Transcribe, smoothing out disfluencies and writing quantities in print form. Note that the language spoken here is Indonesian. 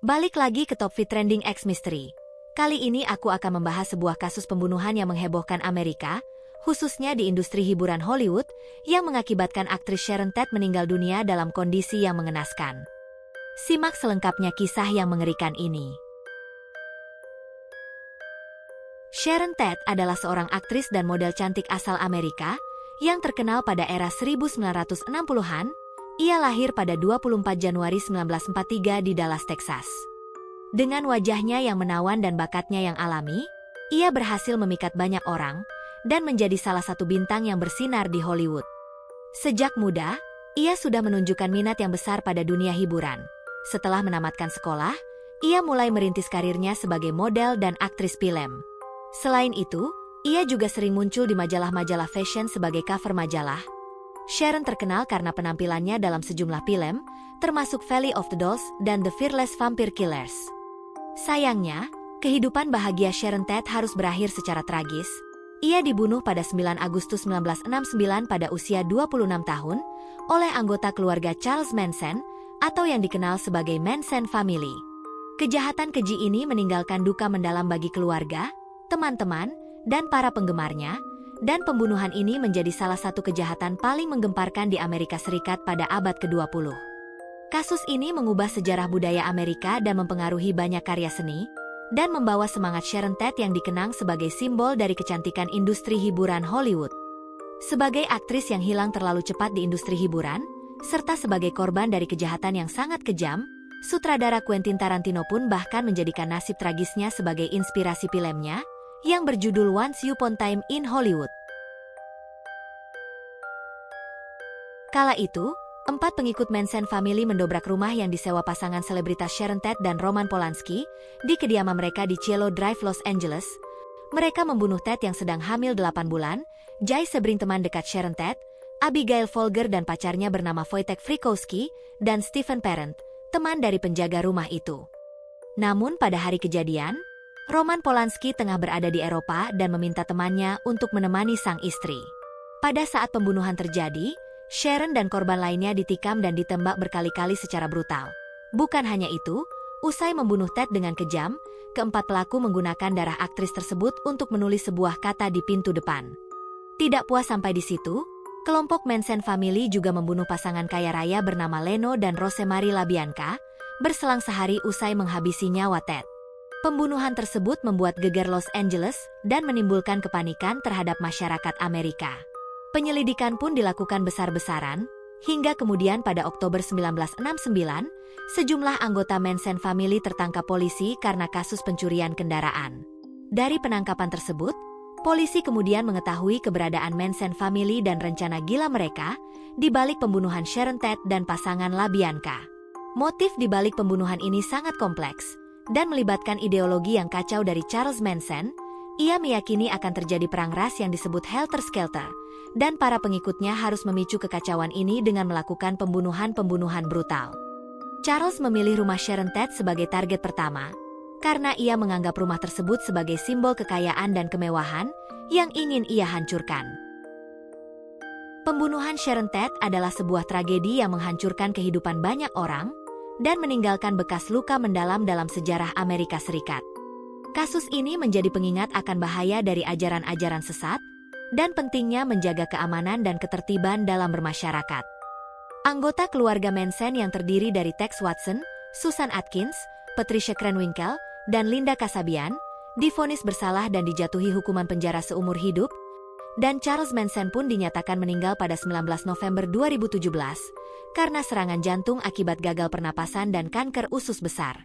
Balik lagi ke Top Fit Trending X Mystery. Kali ini aku akan membahas sebuah kasus pembunuhan yang menghebohkan Amerika, khususnya di industri hiburan Hollywood, yang mengakibatkan aktris Sharon Tate meninggal dunia dalam kondisi yang mengenaskan. Simak selengkapnya kisah yang mengerikan ini. Sharon Tate adalah seorang aktris dan model cantik asal Amerika yang terkenal pada era 1960-an. Ia lahir pada 24 Januari 1943 di Dallas, Texas. Dengan wajahnya yang menawan dan bakatnya yang alami, ia berhasil memikat banyak orang dan menjadi salah satu bintang yang bersinar di Hollywood. Sejak muda, ia sudah menunjukkan minat yang besar pada dunia hiburan. Setelah menamatkan sekolah, ia mulai merintis karirnya sebagai model dan aktris film. Selain itu, ia juga sering muncul di majalah-majalah fashion sebagai cover majalah. Sharon terkenal karena penampilannya dalam sejumlah film, termasuk Valley of the Dolls dan The Fearless Vampire Killers. Sayangnya, kehidupan bahagia Sharon Tate harus berakhir secara tragis. Ia dibunuh pada 9 Agustus 1969 pada usia 26 tahun oleh anggota keluarga Charles Manson atau yang dikenal sebagai Manson Family. Kejahatan keji ini meninggalkan duka mendalam bagi keluarga, teman-teman, dan para penggemarnya, dan pembunuhan ini menjadi salah satu kejahatan paling menggemparkan di Amerika Serikat pada abad ke-20. Kasus ini mengubah sejarah budaya Amerika dan mempengaruhi banyak karya seni, dan membawa semangat Sharon Tate yang dikenang sebagai simbol dari kecantikan industri hiburan Hollywood. Sebagai aktris yang hilang terlalu cepat di industri hiburan, serta sebagai korban dari kejahatan yang sangat kejam, sutradara Quentin Tarantino pun bahkan menjadikan nasib tragisnya sebagai inspirasi filmnya, yang berjudul Once Upon a Time in Hollywood. Kala itu, 4 pengikut Manson Family mendobrak rumah yang disewa pasangan selebritas Sharon Tate dan Roman Polanski di kediaman mereka di Cielo Drive, Los Angeles. Mereka membunuh Tate yang sedang hamil 8 bulan, Jay Sebring teman dekat Sharon Tate, Abigail Folger dan pacarnya bernama Wojtek Frykowski, dan Stephen Parent, teman dari penjaga rumah itu. Namun pada hari kejadian, Roman Polanski tengah berada di Eropa dan meminta temannya untuk menemani sang istri. Pada saat pembunuhan terjadi, Sharon dan korban lainnya ditikam dan ditembak berkali-kali secara brutal. Bukan hanya itu, usai membunuh Tate dengan kejam, keempat pelaku menggunakan darah aktris tersebut untuk menulis sebuah kata di pintu depan. Tidak puas sampai di situ, kelompok Manson Family juga membunuh pasangan kaya raya bernama Leno dan Rosemary LaBianca, berselang sehari usai menghabisi nyawa Tate. Pembunuhan tersebut membuat geger Los Angeles dan menimbulkan kepanikan terhadap masyarakat Amerika. Penyelidikan pun dilakukan besar-besaran, hingga kemudian pada Oktober 1969, sejumlah anggota Manson Family tertangkap polisi karena kasus pencurian kendaraan. Dari penangkapan tersebut, polisi kemudian mengetahui keberadaan Manson Family dan rencana gila mereka di balik pembunuhan Sharon Tate dan pasangan LaBianca. Motif di balik pembunuhan ini sangat kompleks dan melibatkan ideologi yang kacau dari Charles Manson. Ia meyakini akan terjadi perang ras yang disebut Helter Skelter, dan para pengikutnya harus memicu kekacauan ini dengan melakukan pembunuhan-pembunuhan brutal. Charles memilih rumah Sharon Tate sebagai target pertama, karena ia menganggap rumah tersebut sebagai simbol kekayaan dan kemewahan yang ingin ia hancurkan. Pembunuhan Sharon Tate adalah sebuah tragedi yang menghancurkan kehidupan banyak orang, dan meninggalkan bekas luka mendalam dalam sejarah Amerika Serikat. Kasus ini menjadi pengingat akan bahaya dari ajaran-ajaran sesat, dan pentingnya menjaga keamanan dan ketertiban dalam bermasyarakat. Anggota keluarga Manson yang terdiri dari Tex Watson, Susan Atkins, Patricia Krenwinkel, dan Linda Kasabian, divonis bersalah dan dijatuhi hukuman penjara seumur hidup, dan Charles Manson pun dinyatakan meninggal pada 19 November 2017 karena serangan jantung akibat gagal pernapasan dan kanker usus besar.